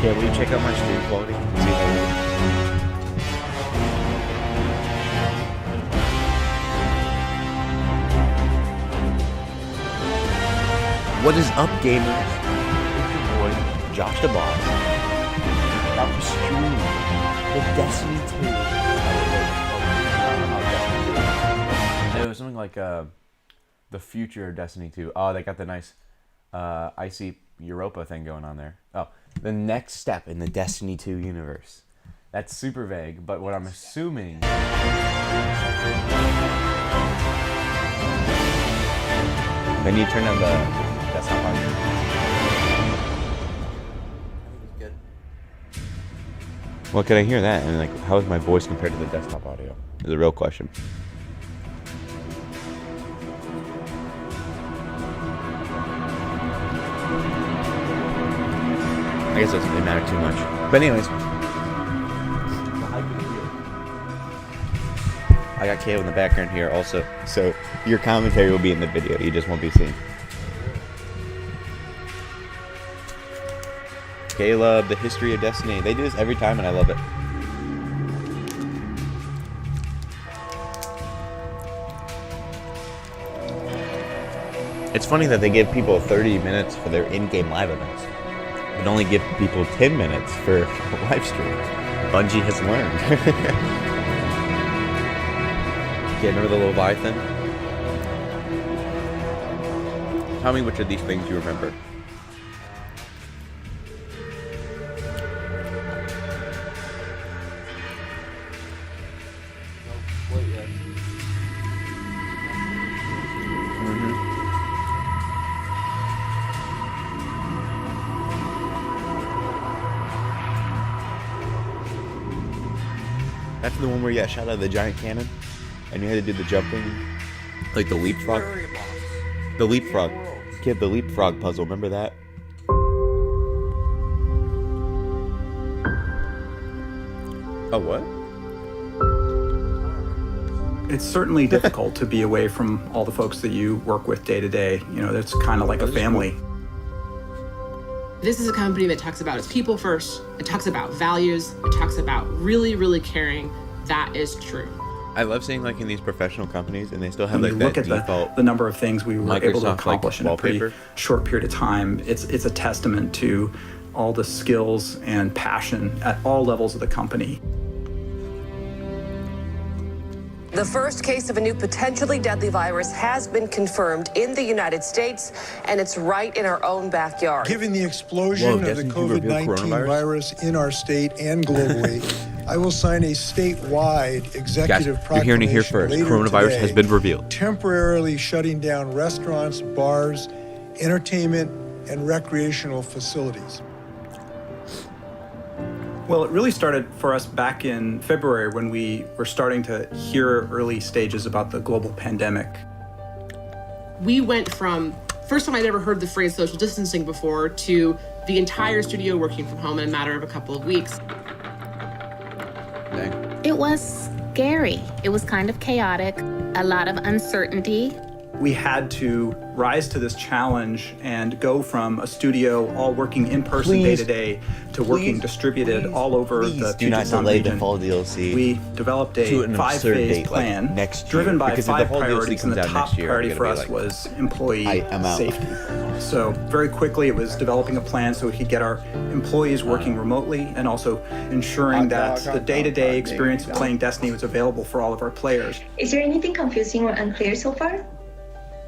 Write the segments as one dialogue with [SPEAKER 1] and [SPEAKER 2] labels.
[SPEAKER 1] Yeah, will you check out my stream quality? See how it is? What is up, gamers? It's your boy, Josh the Boss. About to stream the Destiny 2. It was something like the future of Destiny 2. Oh, they got the nice icy Europa thing going on there. Oh, the next step in the Destiny 2 universe. That's super vague, but what I'm assuming... Then you turn on the... That's not hard. Good. Well, could I hear that? And like, how is my voice compared to the desktop audio? Is a real question. I guess it doesn't matter too much. But anyways. I got KO in the background here also. So your commentary will be in the video. You just won't be seeing. Caleb, the history of Destiny. They do this every time and I love it. It's funny that they give people 30 minutes for their in-game live events, but only give people 10 minutes for a live stream. Bungie has learned. Okay, remember the Leviathan? Tell me which of these things you remember. That's the one where you got shot out of the giant cannon and you had to do the jumping, like the leapfrog. The leapfrog. Kid, the leapfrog puzzle, remember that? Oh, what?
[SPEAKER 2] It's certainly difficult to be away from all the folks that you work with day to day. You know, it's kind of like a family.
[SPEAKER 3] This is a company that talks about its people first. It talks about values. It talks about really, really caring. That is true.
[SPEAKER 1] I love seeing like in these professional companies, and they still have
[SPEAKER 2] when
[SPEAKER 1] like
[SPEAKER 2] you look at the number of things we were able to accomplish in a pretty short period of time, it's a testament to all the skills and passion at all levels of the company.
[SPEAKER 4] The first case of a new potentially deadly virus has been confirmed in the United States, and it's right in our own backyard.
[SPEAKER 5] Given the explosion of the COVID-19 virus in our state and globally, I will sign a statewide executive proclamation.
[SPEAKER 1] You're hearing it here first. Coronavirus
[SPEAKER 5] today,
[SPEAKER 1] has been revealed.
[SPEAKER 5] Temporarily shutting down restaurants, bars, entertainment, and recreational facilities.
[SPEAKER 2] Well, it really started for us back in February when we were starting to hear early stages about the global pandemic.
[SPEAKER 3] We went from, first time I'd ever heard the phrase social distancing before, to the entire studio working from home in a matter of a couple of weeks.
[SPEAKER 1] Dang.
[SPEAKER 6] It was scary. It was kind of chaotic, a lot of uncertainty.
[SPEAKER 2] We had to rise to this challenge and go from a studio all working in person day to day to working distributed all over the
[SPEAKER 1] do not delay the fall DLC.
[SPEAKER 2] We developed a 5-phase plan
[SPEAKER 1] like next year,
[SPEAKER 2] driven by
[SPEAKER 1] because
[SPEAKER 2] 5
[SPEAKER 1] if the whole
[SPEAKER 2] priorities,
[SPEAKER 1] DLC
[SPEAKER 2] and the
[SPEAKER 1] comes out
[SPEAKER 2] top
[SPEAKER 1] next year,
[SPEAKER 2] priority
[SPEAKER 1] I'm
[SPEAKER 2] for
[SPEAKER 1] gonna
[SPEAKER 2] us
[SPEAKER 1] be like,
[SPEAKER 2] was employee
[SPEAKER 1] I'm out.
[SPEAKER 2] safety. So very quickly it was developing a plan so we could get our employees working remotely and also ensuring that the day-to-day experience of playing Destiny was available for all of our players.
[SPEAKER 7] Is there anything confusing or unclear so far?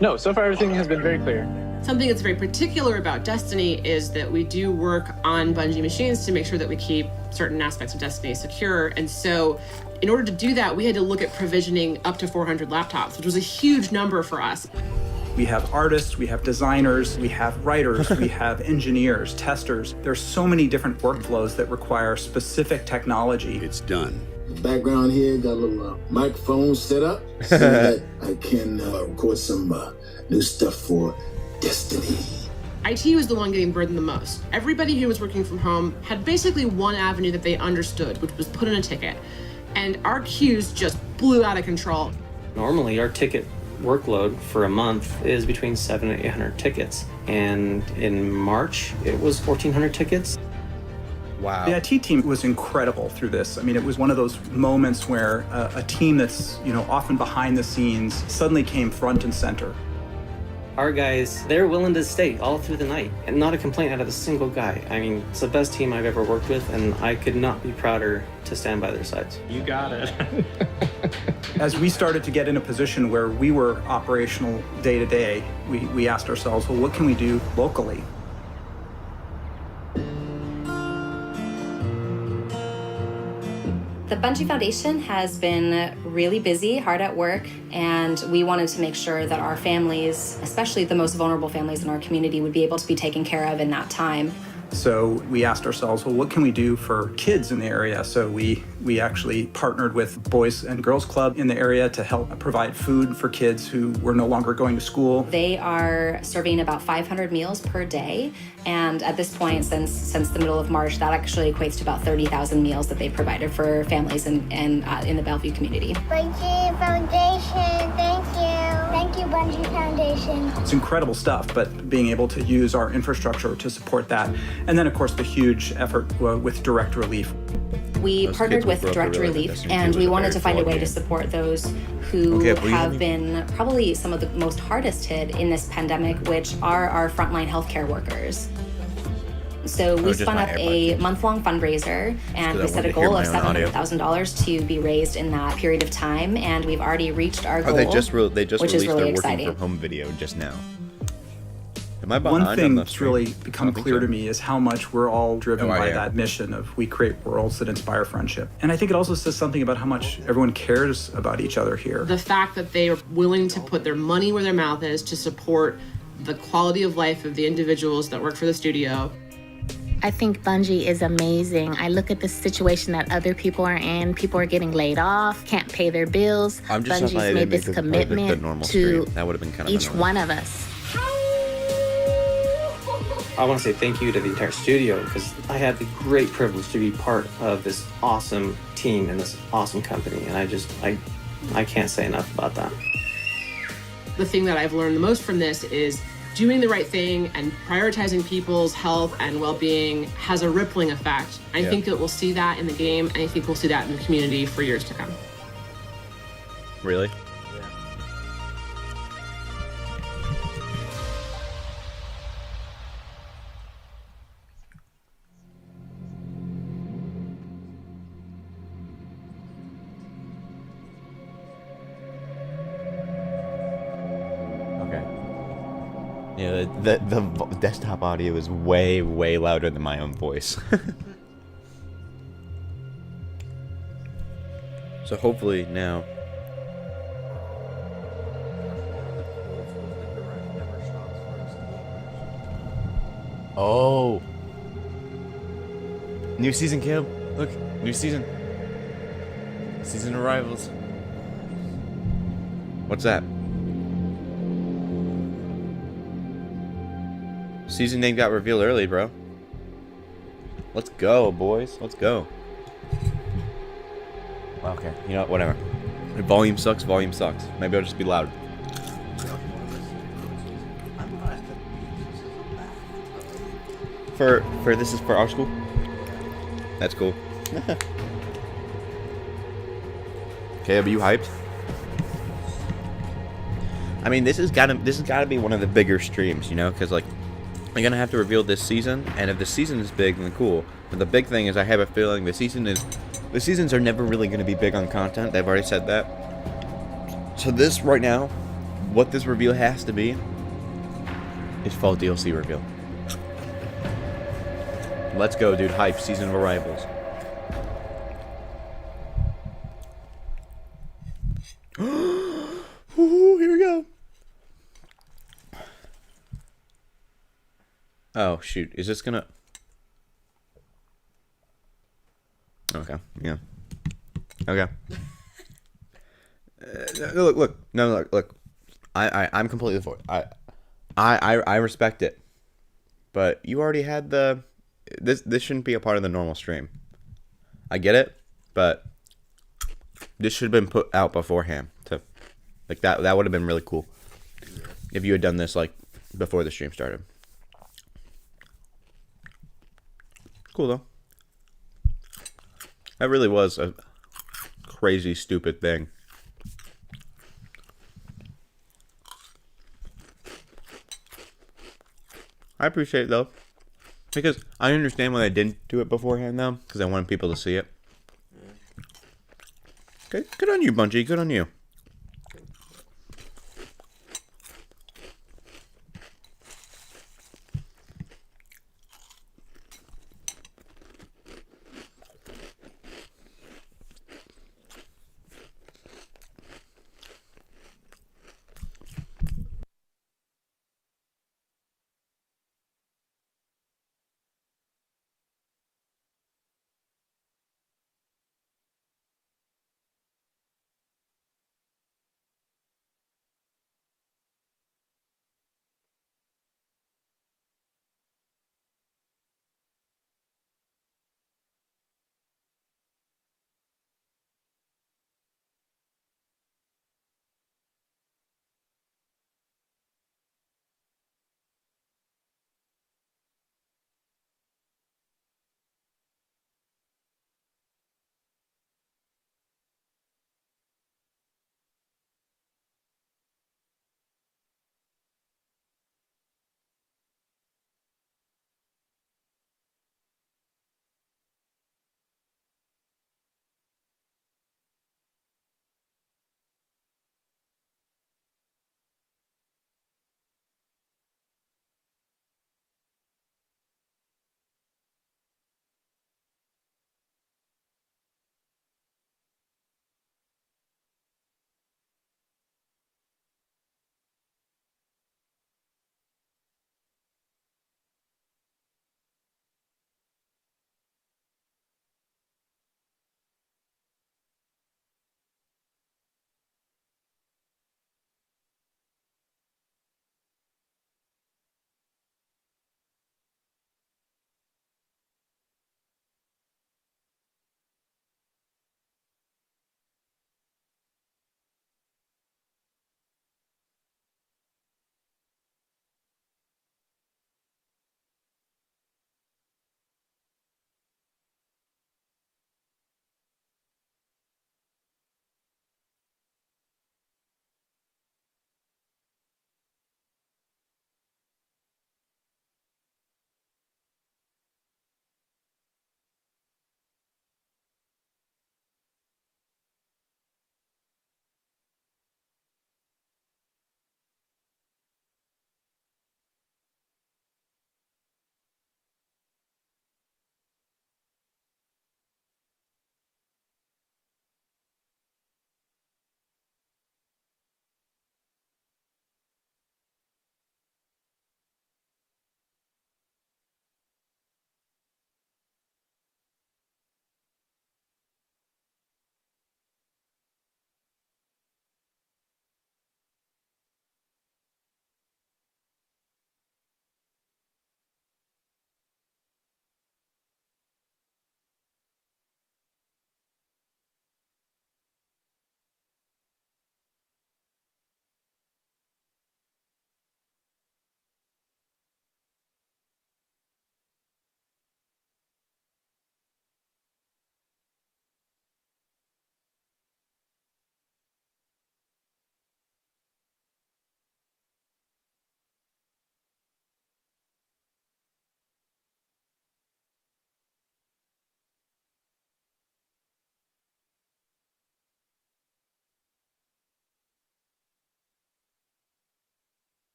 [SPEAKER 8] No, so far everything has been very clear.
[SPEAKER 3] Something that's very particular about Destiny is that we do work on Bungie machines to make sure that we keep certain aspects of Destiny secure. And so in order to do that, we had to look at provisioning up to 400 laptops, which was a huge number for us.
[SPEAKER 2] We have artists, we have designers, we have writers, we have engineers, testers. There's so many different workflows that require specific technology.
[SPEAKER 9] It's done. The background here got a little microphone set up so that I can record some new stuff for Destiny.
[SPEAKER 3] IT was the one getting burdened the most. Everybody who was working from home had basically one avenue that they understood, which was put in a ticket. And our queues just blew out of control.
[SPEAKER 10] Normally, our ticket workload for a month is between 700 and 800 tickets. And in March, it was 1,400 tickets.
[SPEAKER 1] Wow.
[SPEAKER 2] The IT team was incredible through this. I mean, it was one of those moments where a team that's, often behind the scenes suddenly came front and center.
[SPEAKER 10] Our guys, they're willing to stay all through the night, and not a complaint out of a single guy. I mean, it's the best team I've ever worked with, and I could not be prouder to stand by their sides.
[SPEAKER 8] You got it.
[SPEAKER 2] As we started to get in a position where we were operational day to day, we asked ourselves, well, what can we do locally?
[SPEAKER 11] The Bungie Foundation has been really busy, hard at work, and we wanted to make sure that our families, especially the most vulnerable families in our community, would be able to be taken care of in that time.
[SPEAKER 2] So we asked ourselves, well, what can we do for kids in the area? So we actually partnered with Boys and Girls Club in the area to help provide food for kids who were no longer going to school.
[SPEAKER 11] They are serving about 500 meals per day, and at this point, since the middle of March, that actually equates to about 30,000 meals that they provided for families in the Bellevue community.
[SPEAKER 12] Bungie Foundation, thank you. Thank you, Bungie Foundation.
[SPEAKER 2] It's incredible stuff, but being able to use our infrastructure to support that. And then, of course, the huge effort with Direct Relief.
[SPEAKER 11] We partnered with Direct Relief, and we wanted to find a way to support those who have been probably some of the most hardest hit in this pandemic, which are our frontline healthcare workers. So we spun up a month-long fundraiser, and we set a goal of $700,000 to be raised in that period of time, and we've already reached our goal,
[SPEAKER 1] they just released
[SPEAKER 11] which is really
[SPEAKER 1] their
[SPEAKER 11] exciting.
[SPEAKER 1] working from home video just now. Am I behind?
[SPEAKER 2] One thing that's really become clear to me is how much we're all driven by that mission of we create worlds that inspire friendship. And I think it also says something about how much everyone cares about each other here.
[SPEAKER 3] The fact that they are willing to put their money where their mouth is to support the quality of life of the individuals that work for the studio.
[SPEAKER 6] I think Bungie is amazing. I look at the situation that other people are in. People are getting laid off, can't pay their bills. Bungie's made this commitment to each one of us.
[SPEAKER 10] I want to say thank you to the entire studio, because I had the great privilege to be part of this awesome team and this awesome company, and I can't say enough about that.
[SPEAKER 3] The thing that I've learned the most from this is doing the right thing and prioritizing people's health and well-being has a rippling effect. I think that we'll see that in the game, and I think we'll see that in the community for years to come.
[SPEAKER 1] Really? Yeah, the desktop audio is way, way louder than my own voice. So hopefully now... Oh! New season, Caleb. Look, new season. Season arrivals. What's that? Season name got revealed early, bro. Let's go, boys. Let's go. Okay, you know what? Whatever. If volume sucks, volume sucks. Maybe I'll just be loud. For this is for our school? That's cool. Okay, are you hyped? I mean, this has gotta be one of the bigger streams, you know, because like I'm gonna have to reveal this season, and if the season is big, then cool. But the big thing is, I have a feeling the seasons are never really gonna be big on content. They've already said that. So this right now, what this reveal has to be, is fall DLC reveal. Let's go, dude. Hype. Season of Arrivals. Ooh, here we go. Oh, shoot. Is this gonna... Okay. Yeah. Okay. Look. No, look. I'm completely for it. I respect it. But you already had the... This shouldn't be a part of the normal stream. I get it, but this should have been put out beforehand. Like that would have been really cool if you had done this like before the stream started. Cool though. That really was a crazy, stupid thing. I appreciate it, though. Because I understand why I didn't do it beforehand, though. Because I wanted people to see it. Okay, good on you, Bungie. Good on you.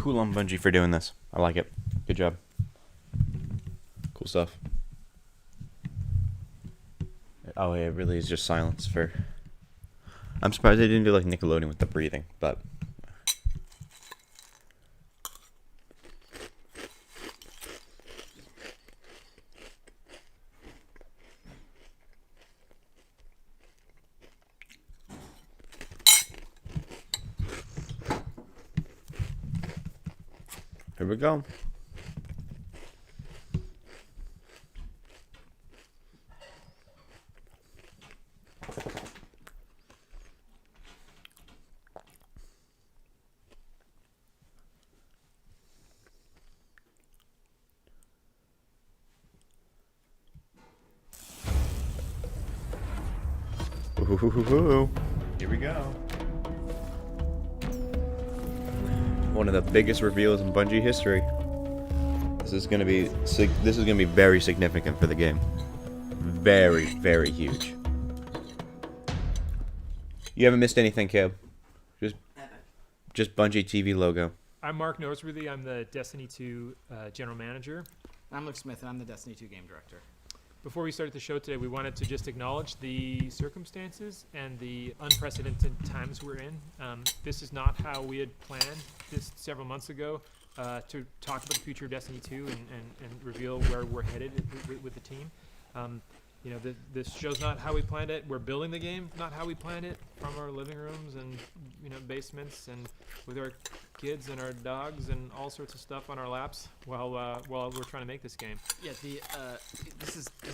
[SPEAKER 1] Cool on Bungie for doing this. I like it. Good job. Cool stuff. Oh, yeah, it really is just silence for... I'm surprised they didn't do like Nickelodeon with the breathing, but... Here we go. Ooh, here we go. One of the biggest reveals in Bungie history. This is gonna be very significant for the game. Very, very huge. You haven't missed anything, Caleb. Just Bungie TV logo.
[SPEAKER 13] I'm Mark Noseworthy. I'm the Destiny 2 general manager.
[SPEAKER 14] I'm Luke Smith, and I'm the Destiny 2 game director.
[SPEAKER 13] Before we started the show today, we wanted to just acknowledge the circumstances and the unprecedented times we're in. This is not how we had planned this several months ago to talk about the future of Destiny 2 and reveal where we're headed with the team. You know, this show's not how we planned it. We're building the game, not how we planned it, from our living rooms and, you know, basements and with our kids and our dogs and all sorts of stuff on our laps while we're trying to make this game.
[SPEAKER 14] Yeah,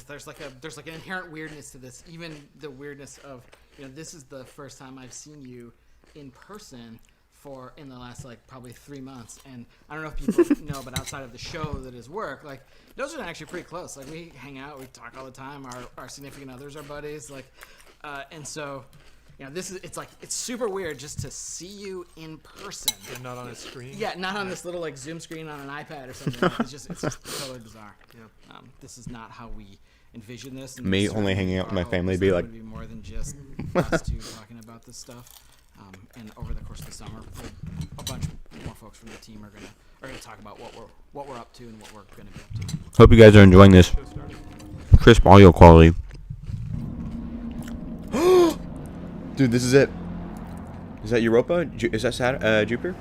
[SPEAKER 14] there's like an inherent weirdness to this. Even the weirdness of, you know, this is the first time I've seen you in person in the last like probably 3 months, and I don't know if people know, but outside of the show that is work, like those are actually pretty close. Like we hang out, we talk all the time. Our significant others are buddies, like, and so, you know, it's super weird just to see you in person.
[SPEAKER 13] And not on a screen.
[SPEAKER 14] Yeah, not on this little like Zoom screen on an iPad or something. It's just totally bizarre. Yeah. This is not how we envision this. And
[SPEAKER 1] Me only hanging out with my family be like.
[SPEAKER 14] It would be more than just us two talking about this stuff. And over the course of the summer, a bunch more folks from the team are gonna talk about what we're up to and what we're gonna be up to.
[SPEAKER 1] Hope you guys are enjoying this crisp audio quality. Dude, this is it. Is that Europa? Is that Jupiter?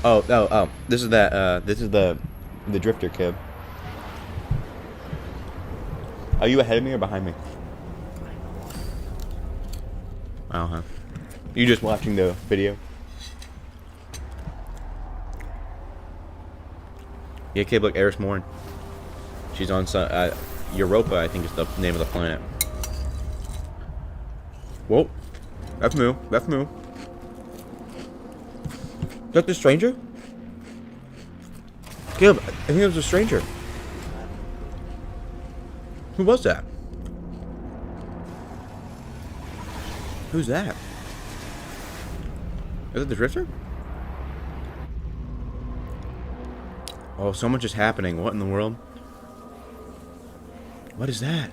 [SPEAKER 1] Oh! This is that. This is the drifter cab. Are you ahead of me or behind me? Uh-huh. You just watching the video? Yeah, kid, look, Eris Morn. She's on Europa, I think is the name of the planet. Whoa. That's Moo. That's Moo. Is that the stranger? Caleb, I think it was a stranger. Who was that? Who's that? Is it the drifter? Oh, so much is happening. What in the world? What is that?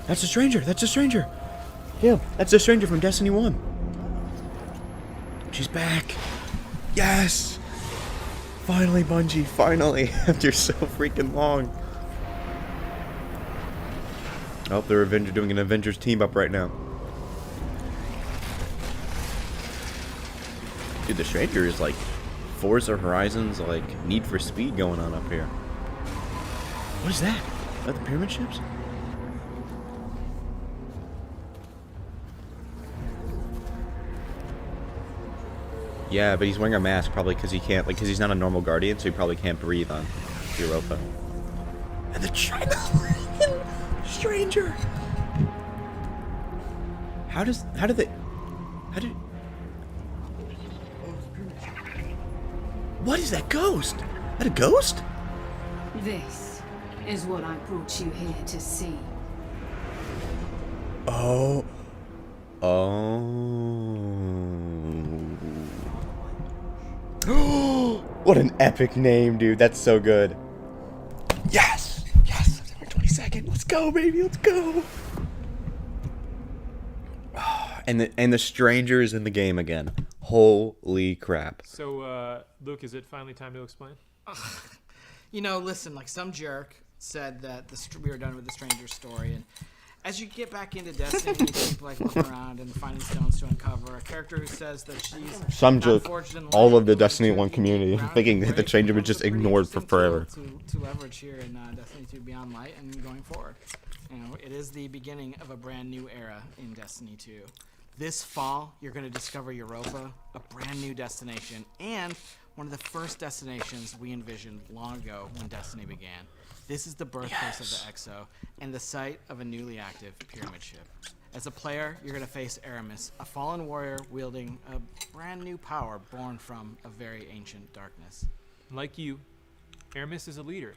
[SPEAKER 1] That's a stranger. That's a stranger. Yeah, that's a stranger from Destiny 1. She's back. Yes. Finally, Bungie. Finally. After so freaking long. Oh, they're doing an Avengers team up right now. Dude, the stranger is like Forza Horizon's like Need for Speed going on up here. What is that? Are that the pyramid ships? Yeah, but he's wearing a mask probably because he can't, like, because he's not a normal guardian, so he probably can't breathe on Europa. And the China stranger. How did what is that ghost? Is that a ghost?
[SPEAKER 15] This is what I brought you here to see.
[SPEAKER 1] Oh. What an epic name, dude. That's so good. Yes! Yes! September 22nd. Let's go, baby. Let's go. and the stranger is in the game again. Holy crap.
[SPEAKER 13] So, Luke, is it finally time to explain?
[SPEAKER 14] You know, listen, like some jerk said that we were done with the stranger story, and as you get back into Destiny, you keep like looking around and finding stones to uncover. A character who says that she's
[SPEAKER 1] some jerk, all of the Destiny 1 community, thinking that the stranger was just ignored for forever.
[SPEAKER 14] To leverage here in Destiny 2 Beyond Light and going forward. You know, it is the beginning of a brand new era in Destiny 2. This fall, you're going to discover Europa, a brand new destination, and one of the first destinations we envisioned long ago when Destiny began. This is the birthplace of the Exo and the site of a newly active pyramid ship. As a player, you're going to face Aramis, a fallen warrior wielding a brand new power born from a very ancient darkness.
[SPEAKER 13] Like you, Aramis is a leader,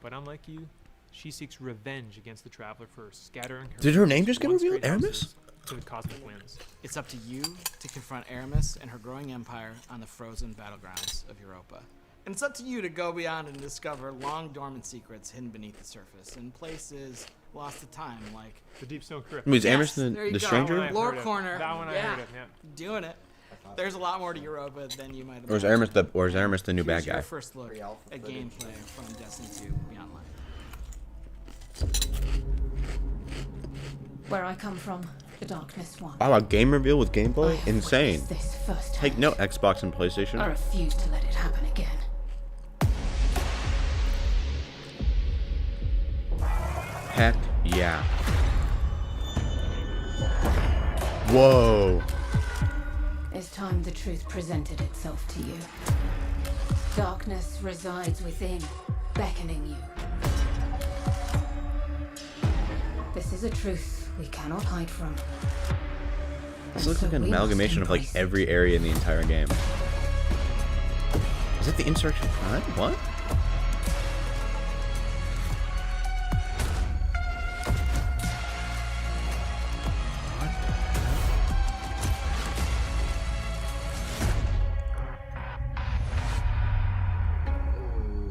[SPEAKER 13] but unlike you, she seeks revenge against the Traveler for scattering her.
[SPEAKER 1] Did her name just get revealed? Aramis?
[SPEAKER 13] To the cosmic winds.
[SPEAKER 14] It's up to you to confront Aramis and her growing empire on the frozen battlegrounds of Europa. And it's up to you to go beyond and discover long dormant secrets hidden beneath the surface in places lost to time, like
[SPEAKER 13] the Deep Stone Crypt.
[SPEAKER 1] Is Aramis the stranger?
[SPEAKER 14] Lore corner.
[SPEAKER 13] That one I heard of, yeah.
[SPEAKER 14] Doing it. There's a lot more to Europa than you might have.
[SPEAKER 1] Or is Aramis the new bad guy?
[SPEAKER 14] Your first look at gameplay from Destiny 2 Beyond Light.
[SPEAKER 15] Where I come from, the Darkness One.
[SPEAKER 1] Oh, a game reveal with gameplay? Insane.
[SPEAKER 15] This first
[SPEAKER 1] Take note, Xbox and PlayStation.
[SPEAKER 15] I refuse to let it happen again.
[SPEAKER 1] Heck yeah. Whoa.
[SPEAKER 15] It's time the truth presented itself to you. Darkness resides within, beckoning you. This is a truth we cannot hide from.
[SPEAKER 1] This looks like an amalgamation of like every area in the entire game. Is that the Insurrection Prime? What?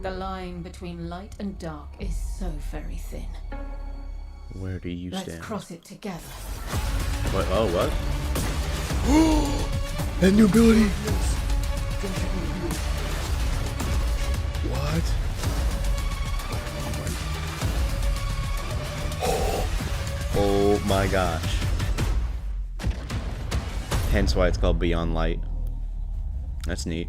[SPEAKER 15] The line between light and dark is so very thin.
[SPEAKER 1] Where do you stand?
[SPEAKER 15] Let's cross it together.
[SPEAKER 1] What? Oh, what? That new ability. What? Oh my gosh. Hence why it's called Beyond Light. That's neat.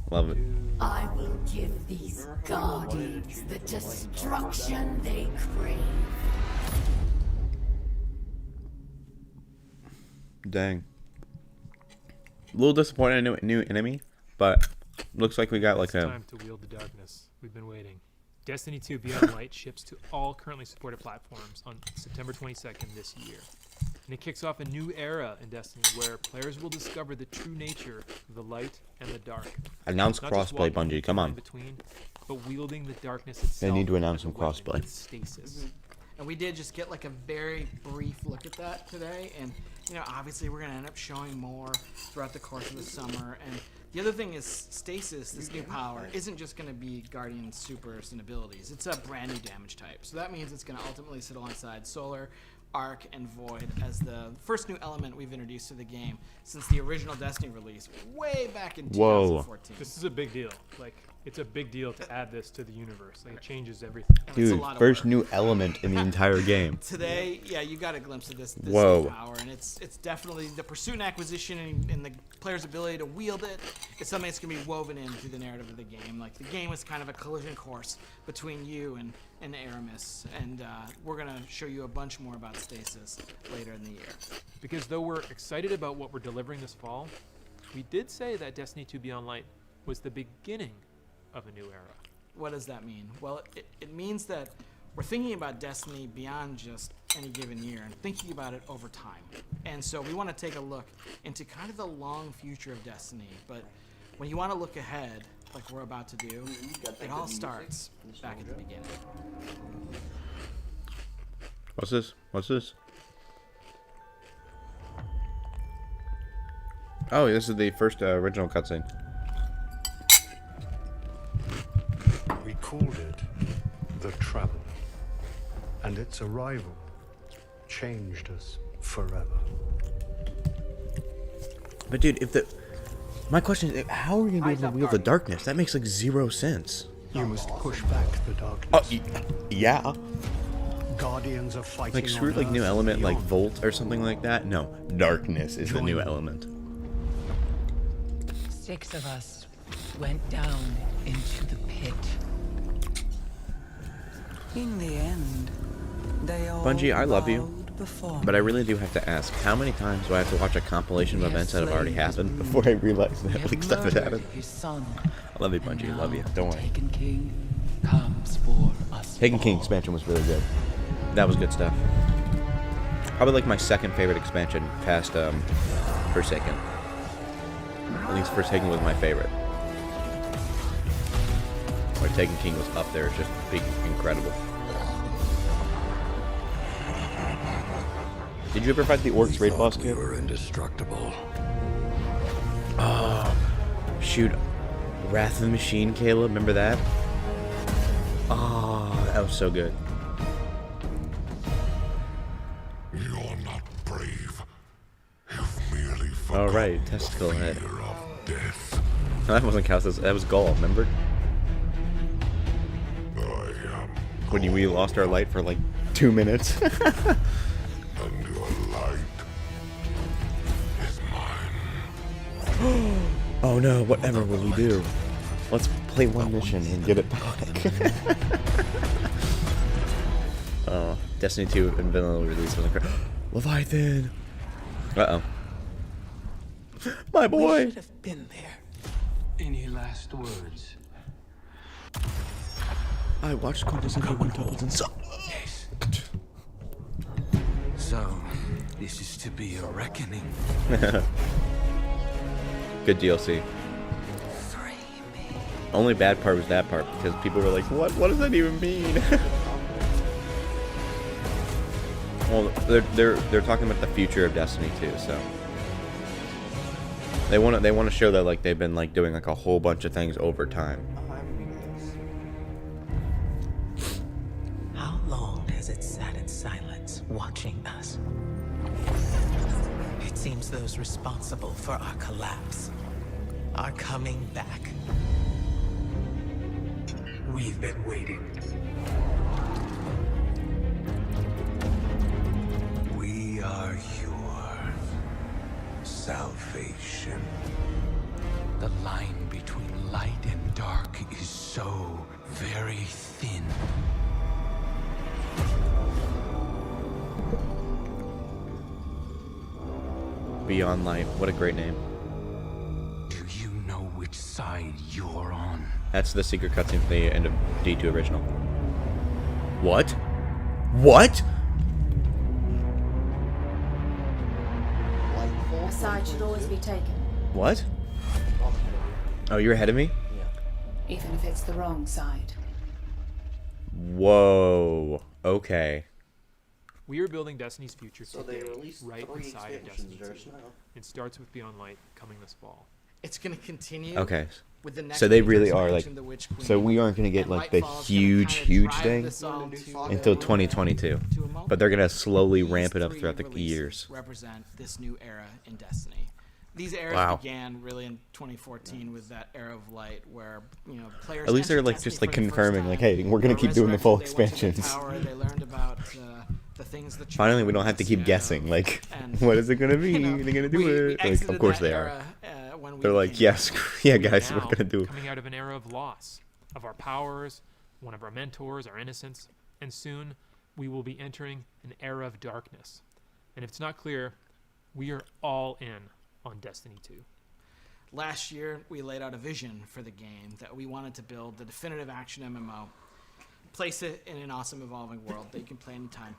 [SPEAKER 1] Love it.
[SPEAKER 15] I will give these guardians the destruction they crave.
[SPEAKER 1] Dang. A little disappointed in a new enemy, but looks like we got like
[SPEAKER 13] it's time to wield the darkness. We've been waiting. Destiny 2 Beyond Light ships to all currently supported platforms on September 22nd this year. And it kicks off a new era in Destiny where players will discover the true nature of the light and the dark.
[SPEAKER 1] Announce crossplay, Bungie. Come on.
[SPEAKER 13] Between, but wielding the darkness itself.
[SPEAKER 1] They need to announce some crossplay.
[SPEAKER 13] Stasis.
[SPEAKER 14] And we did just get like a very brief look at that today, and you know, obviously we're gonna end up showing more throughout the course of the summer. And the other thing is Stasis, this new power, isn't just gonna be Guardian supers and abilities. It's a brand new damage type. So that means it's gonna ultimately sit alongside Solar, Arc, and Void as the first new element we've introduced to the game since the original Destiny release way back in 2014.
[SPEAKER 13] This is a big deal. Like, it's a big deal to add this to the universe. Like, it changes everything.
[SPEAKER 1] Dude, first new element in the entire game.
[SPEAKER 14] Today, yeah, you got a glimpse of this
[SPEAKER 1] Whoa.
[SPEAKER 14] new power, and it's definitely the pursuit and acquisition and the player's ability to wield it. It's something that's going to be woven into the narrative of the game. Like, the game is kind of a collision course between you and Aramis, and we're going to show you a bunch more about Stasis later in the year.
[SPEAKER 13] Because though we're excited about what we're delivering this fall, we did say that Destiny 2 Beyond Light was the beginning of a new era.
[SPEAKER 14] What does that mean? Well, it means that we're thinking about Destiny beyond just any given year and thinking about it over time. And so we want to take a look into kind of the long future of Destiny. But when you want to look ahead, like we're about to do, it all starts back at the beginning.
[SPEAKER 1] What's this? What's this? Oh, this is the first original cutscene.
[SPEAKER 16] We called it the Traveler, and its arrival changed us forever.
[SPEAKER 1] But dude, my question is, how are we gonna be able to wield the darkness? That makes like zero sense.
[SPEAKER 16] You must push back the darkness.
[SPEAKER 1] Yeah.
[SPEAKER 16] Guardians are fighting.
[SPEAKER 1] Like screw like new element like Volt or something like that. No, darkness is the new element.
[SPEAKER 15] 6 of us went down into the pit. In the end, they all
[SPEAKER 1] Bungie, I love you,
[SPEAKER 15] before
[SPEAKER 1] but I really do have to ask, how many times do I have to watch a compilation of events that have already happened before I realize that like stuff has happened? I love you, Bungie. Love you. Don't worry.
[SPEAKER 15] Taken King comes for us.
[SPEAKER 1] Taken King expansion was really good. That was good stuff. Probably like my second favorite expansion past Forsaken. At least Forsaken was my favorite. Or Taken King was up there. It's just big, incredible. Did you ever fight the Orcs raid boss kid?
[SPEAKER 16] We were indestructible.
[SPEAKER 1] Oh, shoot. Wrath of the Machine, Caleb. Remember that? Oh, that was so good.
[SPEAKER 16] You're not brave. You've merely forgotten
[SPEAKER 1] Alright, testicle head.
[SPEAKER 16] fear of death.
[SPEAKER 1] No, that wasn't Chaos. That was Gaul, remember?
[SPEAKER 16] I am
[SPEAKER 1] When we lost our light for like 2 minutes.
[SPEAKER 16] and your light is mine.
[SPEAKER 1] Oh no, whatever will we do? Let's play one mission and get it back. Oh, Destiny 2 and vanilla release was incredible. Leviathan! Uh-oh. My boy!
[SPEAKER 15] We should have been there.
[SPEAKER 17] Any last words?
[SPEAKER 1] I watched Quintessential Quintuples and so...
[SPEAKER 17] Yes. So, this is to be a reckoning.
[SPEAKER 1] Good DLC. Only bad part was that part, because people were like, what does that even mean? Well, they're talking about the future of Destiny 2, so they want to show that like they've been like doing like a whole bunch of things over time.
[SPEAKER 15] How long has it sat in silence, watching us? It seems those responsible for our collapse are coming back.
[SPEAKER 17] We've been waiting. We are your salvation. The line between light and dark is so very thin.
[SPEAKER 1] Beyond Light, what a great name.
[SPEAKER 17] Do you know which side you're on?
[SPEAKER 1] That's the secret cutscene for the end of D2 original. What? What?
[SPEAKER 15] A side should always be taken,
[SPEAKER 1] What? Oh, you're ahead of me?
[SPEAKER 15] even if it's the wrong side.
[SPEAKER 1] Whoa. Okay.
[SPEAKER 13] We are building Destiny's future
[SPEAKER 18] So they
[SPEAKER 13] today,
[SPEAKER 18] released
[SPEAKER 13] right
[SPEAKER 18] 3
[SPEAKER 13] inside of
[SPEAKER 18] expansions
[SPEAKER 13] Destiny 2.
[SPEAKER 18] just now.
[SPEAKER 13] It starts with Beyond Light coming this fall.
[SPEAKER 14] It's going to continue.
[SPEAKER 1] Okay.
[SPEAKER 14] With the next
[SPEAKER 1] So they
[SPEAKER 14] major
[SPEAKER 1] really are like.
[SPEAKER 14] expansion, The Witch Queen.
[SPEAKER 1] So we aren't gonna get
[SPEAKER 14] And
[SPEAKER 1] like the
[SPEAKER 14] Lightfall's gonna
[SPEAKER 1] huge,
[SPEAKER 14] kinda
[SPEAKER 1] huge
[SPEAKER 14] drive
[SPEAKER 1] thing
[SPEAKER 14] this all to
[SPEAKER 1] until
[SPEAKER 14] a-
[SPEAKER 1] 2022.
[SPEAKER 14] to a moment.
[SPEAKER 1] But they're gonna slowly ramp it up
[SPEAKER 14] These
[SPEAKER 1] throughout the
[SPEAKER 14] 3 releases
[SPEAKER 1] years.
[SPEAKER 14] represent this new era in Destiny. These eras
[SPEAKER 1] Wow.
[SPEAKER 14] began really in 2014 with that era of light where, you know, players
[SPEAKER 1] At least they're
[SPEAKER 14] entered
[SPEAKER 1] like
[SPEAKER 14] Destiny
[SPEAKER 1] just like
[SPEAKER 14] for the first
[SPEAKER 1] confirming
[SPEAKER 14] time.
[SPEAKER 1] like, hey, we're gonna
[SPEAKER 14] They
[SPEAKER 1] keep
[SPEAKER 14] were
[SPEAKER 1] doing the full
[SPEAKER 14] resurrected, they went to the
[SPEAKER 1] expansions.
[SPEAKER 14] tower, they learned about the things that
[SPEAKER 1] Finally, we don't have to keep guessing. Like, what is it gonna be? They're gonna do it. Like, of course they are. They're like, yes, yeah, guys, we're
[SPEAKER 13] Now,
[SPEAKER 1] gonna do it.
[SPEAKER 13] coming out of an era of loss of our powers, one of our mentors, our innocence, and soon we will be entering an era of darkness. And if it's not clear, we are all in on Destiny 2.
[SPEAKER 14] Last year, we laid out a vision for the game that we wanted to build the definitive action MMO. Place it in an awesome evolving world that you can play anytime,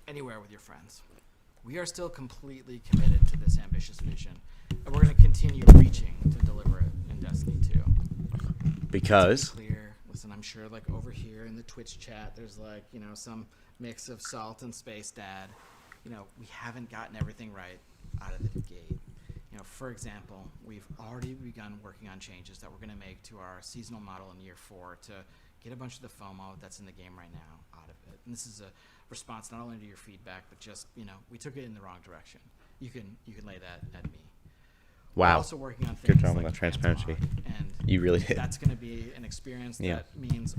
[SPEAKER 14] anywhere with your friends. We are still completely committed to this ambitious vision, and we're going to continue reaching to deliver it in Destiny 2.
[SPEAKER 1] Because.
[SPEAKER 14] To be clear, listen, I'm sure like over here in the Twitch chat, there's like, you know, some mix of Salt and Space Dad. You know, we haven't gotten everything right out of the gate. You know, for example, we've already begun working on changes that we're going to make to our seasonal model in year 4 to get a bunch of the FOMO that's in the game right now out of it. And this is a response not only to your feedback, but just, you know, we took it in the wrong direction. You can lay that at me.
[SPEAKER 1] Wow.
[SPEAKER 14] We're also working on things
[SPEAKER 1] Good job
[SPEAKER 14] like
[SPEAKER 1] on that transparency.
[SPEAKER 14] and
[SPEAKER 1] You really did.
[SPEAKER 14] That's going to be an experience that means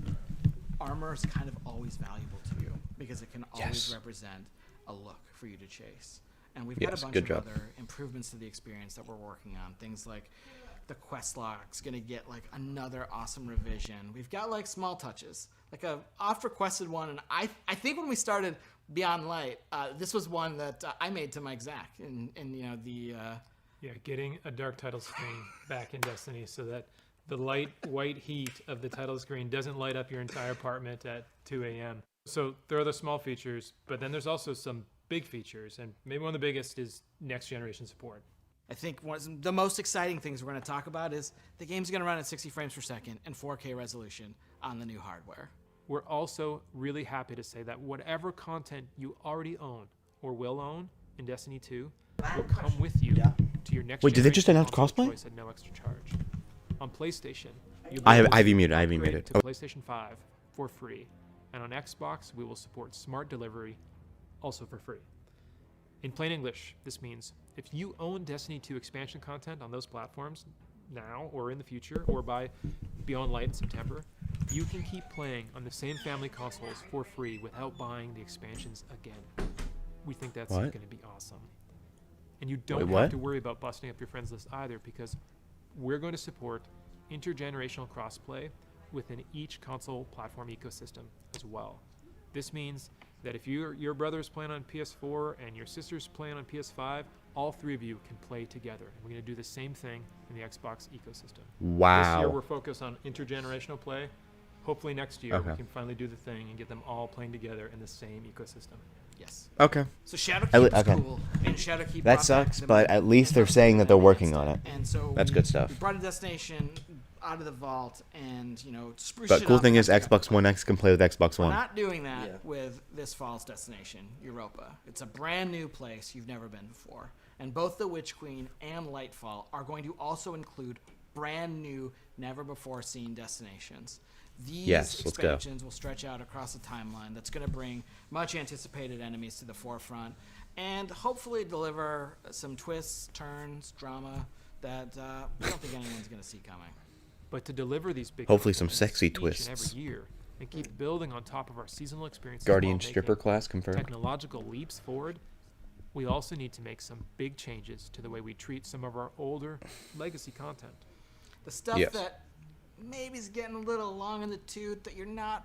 [SPEAKER 14] armor is kind of always valuable to you because it can always represent a look for you to chase. And we've got a bunch of other improvements to the experience that we're working on. Things like the quest log's going to get like another awesome revision. We've got like small touches, like a oft requested one. And I think when we started Beyond Light, this was one that I made to Mike Zach and you know, the...
[SPEAKER 13] getting a dark title screen back in Destiny so that the light white heat of the title screen doesn't light up your entire apartment at 2 a.m. So there are the small features, but then there's also some big features, and maybe one of the biggest is next generation support.
[SPEAKER 14] I think one of the most exciting things we're going to talk about is the game's going to run at 60 frames per second and 4K resolution on the new hardware.
[SPEAKER 13] We're also really happy to say that whatever content you already own or will own in Destiny 2 will come with you to your next.
[SPEAKER 1] Wait, did they just announce crossplay?
[SPEAKER 13] At no extra charge. On PlayStation,
[SPEAKER 1] I've muted.
[SPEAKER 13] To PlayStation 5 for free, and on Xbox we will support smart delivery, also for free. In plain English, this means if you own Destiny 2 expansion content on those platforms now or in the future, or by Beyond Light in September, you can keep playing on the same family consoles for free without buying the expansions again. We think that's going to be awesome. And you don't have to worry about busting up your friends list either, because we're going to support intergenerational crossplay within each console platform ecosystem as well. This means that if your brother's playing on PS4 and your sister's playing on PS5, all three of you can play together. And we're going to do the same thing in the Xbox ecosystem.
[SPEAKER 1] Wow.
[SPEAKER 13] This year we're focused on intergenerational play. Hopefully next year we can finally do the thing and get them all playing together in the same ecosystem.
[SPEAKER 14] Yes.
[SPEAKER 1] Okay.
[SPEAKER 14] So Shadowkeep is cool, and Shadowkeep.
[SPEAKER 1] That sucks, but at least they're saying that they're working on it.
[SPEAKER 14] And so
[SPEAKER 1] that's good stuff.
[SPEAKER 14] We brought a destination out of the vault, and you know, spruce
[SPEAKER 1] but
[SPEAKER 14] it
[SPEAKER 1] cool
[SPEAKER 14] up
[SPEAKER 1] thing is Xbox One X can play with Xbox One.
[SPEAKER 14] We're not doing that with this fall's destination, Europa. It's a brand new place you've never been before, and both the Witch Queen and Lightfall are going to also include brand new, never before seen destinations. These expansions will stretch out across the timeline. That's going to bring much anticipated enemies to the forefront and hopefully deliver some twists, turns, drama that I don't think anyone's going to see coming.
[SPEAKER 13] But to deliver these big
[SPEAKER 1] hopefully some sexy twists
[SPEAKER 13] every year and keep building on top of our seasonal experiences,
[SPEAKER 1] Guardian stripper class confirmed.
[SPEAKER 13] Technological leaps forward, we also need to make some big changes to the way we treat some of our older legacy content.
[SPEAKER 14] The stuff that maybe is getting a little long in the tooth that you're not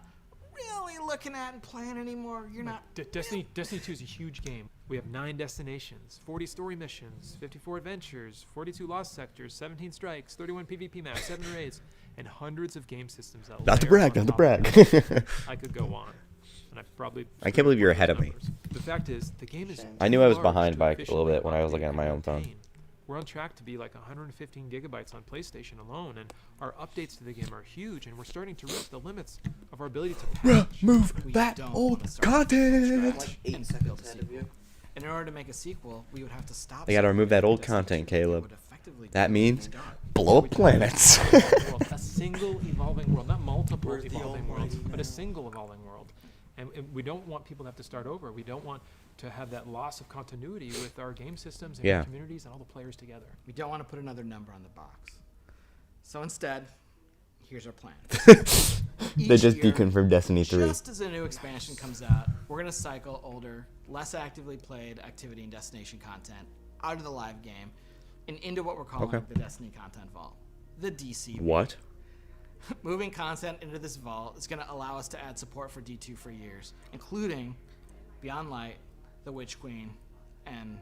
[SPEAKER 14] really looking at and playing anymore. You're not.
[SPEAKER 13] Destiny 2 is a huge game. We have 9 destinations, 40 story missions, 54 adventures, 42 lost sectors, 17 strikes, 31 PvP maps, 7 raids, and hundreds of game systems.
[SPEAKER 1] Not to brag.
[SPEAKER 13] I could go on, and
[SPEAKER 1] I can't believe you're ahead of me.
[SPEAKER 13] The fact is, the game is.
[SPEAKER 1] I knew I was behind by a little bit when I was looking at my own phone.
[SPEAKER 13] We're on track to be like 115 gigabytes on PlayStation alone, and our updates to the game are huge, and we're starting to reach the limits of our ability to patch.
[SPEAKER 1] Remove that old content!
[SPEAKER 14] In order to make a sequel, we would have to stop.
[SPEAKER 1] They gotta remove that old content, Caleb. That means blow up planets.
[SPEAKER 13] A single evolving world, not multiple evolving worlds, but a single evolving world. And we don't want people to have to start over. We don't want to have that loss of continuity with our game systems and our communities and all the players together.
[SPEAKER 14] We don't want to put another number on the box. So instead, here's our plan.
[SPEAKER 1] They just deconfirmed Destiny 3.
[SPEAKER 14] Just as a new expansion comes out, we're going to cycle older, less actively played activity and destination content out of the live game and into what we're calling the Destiny Content Vault, the DC.
[SPEAKER 1] What?
[SPEAKER 14] Moving content into this vault is going to allow us to add support for D2 for years, including Beyond Light, The Witch Queen, and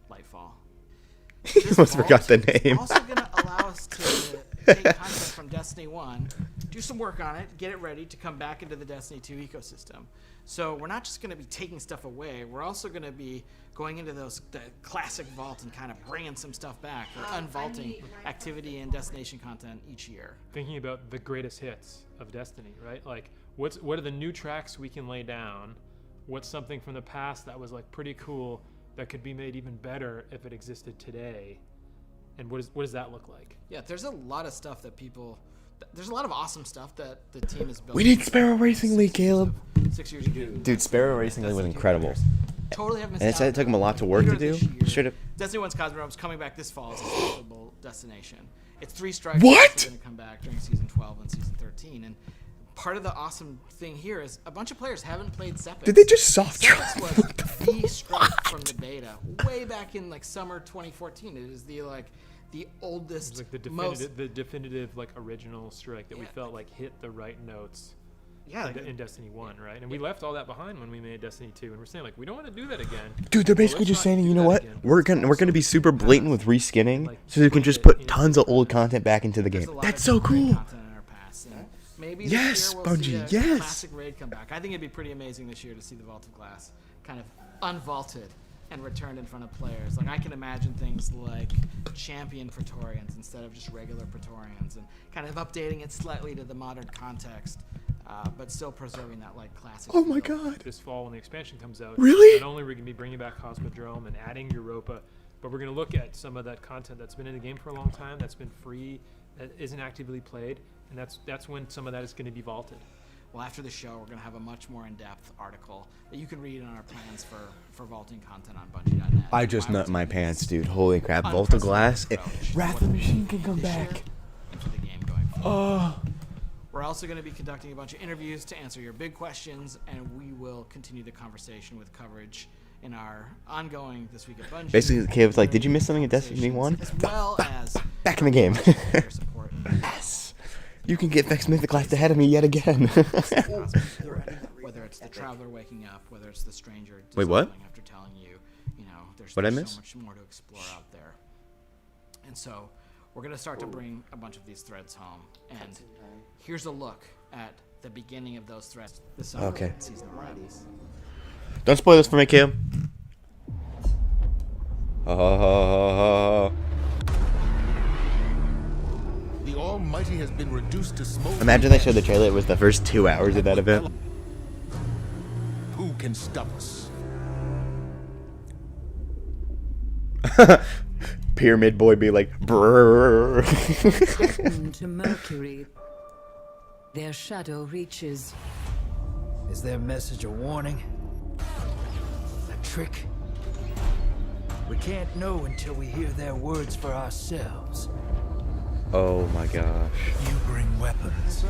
[SPEAKER 14] Lightfall.
[SPEAKER 1] You almost forgot the name.
[SPEAKER 14] It's also going to allow us to take content from Destiny 1, do some work on it, get it ready to come back into the Destiny 2 ecosystem. So we're not just going to be taking stuff away. We're also going to be going into the classic vault and kind of bringing some stuff back. We're unvaulting activity and destination content each year.
[SPEAKER 13] Thinking about the greatest hits of Destiny, right? Like, what are the new tracks we can lay down? What's something from the past that was like pretty cool that could be made even better if it existed today? And what does that look like?
[SPEAKER 14] Yeah, there's a lot of stuff that people... There's a lot of awesome stuff that the team has built.
[SPEAKER 1] We need Sparrow Racing League, Caleb.
[SPEAKER 14] 6 years ago.
[SPEAKER 1] Dude, Sparrow Racing League was incredible.
[SPEAKER 14] totally have missed
[SPEAKER 1] And
[SPEAKER 14] out.
[SPEAKER 1] it took them a lot to work to do. Straight up.
[SPEAKER 14] Destiny 1's Cosmodrome's coming back this fall as a selectable destination. It's 3 strikes.
[SPEAKER 1] What?
[SPEAKER 14] Are going to come back during season 12 and season 13. And part of the awesome thing here is a bunch of players haven't played Sepix.
[SPEAKER 1] Did they just soft drop?
[SPEAKER 14] Sepix was the strike from the beta way back in like summer 2014. It is the oldest,
[SPEAKER 13] It was like the definitive like original strike that we felt like hit the right notes.
[SPEAKER 14] Yeah,
[SPEAKER 13] in Destiny 1, right? And we left all that behind when we made Destiny 2, and we're saying like we don't want to do that again.
[SPEAKER 1] Dude, they're basically just saying, you know what? We're gonna be super blatant with reskinning, so we can just put tons of old content back into the game. That's so cool.
[SPEAKER 14] Maybe
[SPEAKER 1] Yes,
[SPEAKER 14] this year we'll see
[SPEAKER 1] Bungie,
[SPEAKER 14] a
[SPEAKER 1] yes.
[SPEAKER 14] classic raid come back. I think it'd be pretty amazing this year to see the Vault of Glass kind of unvaulted and returned in front of players. Like I can imagine things like champion Praetorians instead of just regular Praetorians, and kind of updating it slightly to the modern context, but still preserving that like classic.
[SPEAKER 1] Oh my
[SPEAKER 14] feel.
[SPEAKER 1] god.
[SPEAKER 13] This fall when the expansion comes out,
[SPEAKER 1] Really?
[SPEAKER 13] not only are we going to be bringing back Cosmodrome and adding Europa, but we're going to look at some of that content that's been in the game for a long time, that's been free, that isn't actively played, and that's when some of that is going to be vaulted.
[SPEAKER 14] Well, after the show, we're going to have a much more in-depth article that you can read on our plans for vaulting content on Bungie.net.
[SPEAKER 1] I just nut my pants, dude. Holy crap. Vault of Glass. Wrath of the Machine can come back.
[SPEAKER 14] Into the game going forward. We're also going to be conducting a bunch of interviews to answer your big questions, and we will continue the conversation with coverage in our ongoing This Week at Bungie.
[SPEAKER 1] Basically, Caleb's like, did you miss something in Destiny 1?
[SPEAKER 14] As well as
[SPEAKER 1] back in the game.
[SPEAKER 14] player support.
[SPEAKER 1] Yes. You can get Vex Mythic Life ahead of me yet again.
[SPEAKER 14] Whether it's the traveler waking up, whether it's the stranger
[SPEAKER 1] Wait, what?
[SPEAKER 14] after telling you, there's
[SPEAKER 1] What'd I
[SPEAKER 14] so
[SPEAKER 1] miss?
[SPEAKER 14] much more to explore out there. And so we're going to start to bring a bunch of these threads home. And here's a look at the beginning of those threads this summer.
[SPEAKER 1] Okay.
[SPEAKER 14] Season 11.
[SPEAKER 1] Don't spoil this for me, Caleb. Oh.
[SPEAKER 16] The Almighty has been reduced to smoke.
[SPEAKER 1] Imagine they showed the trailer. It was the first 2 hours of that event.
[SPEAKER 16] Who can stop us?
[SPEAKER 1] Pyramid Boy be like, brrr.
[SPEAKER 18] To Mercury, their shadow reaches.
[SPEAKER 19] Is their message a warning? A trick? We can't know until we hear their words for ourselves.
[SPEAKER 1] Oh my gosh.
[SPEAKER 19] You bring weapons.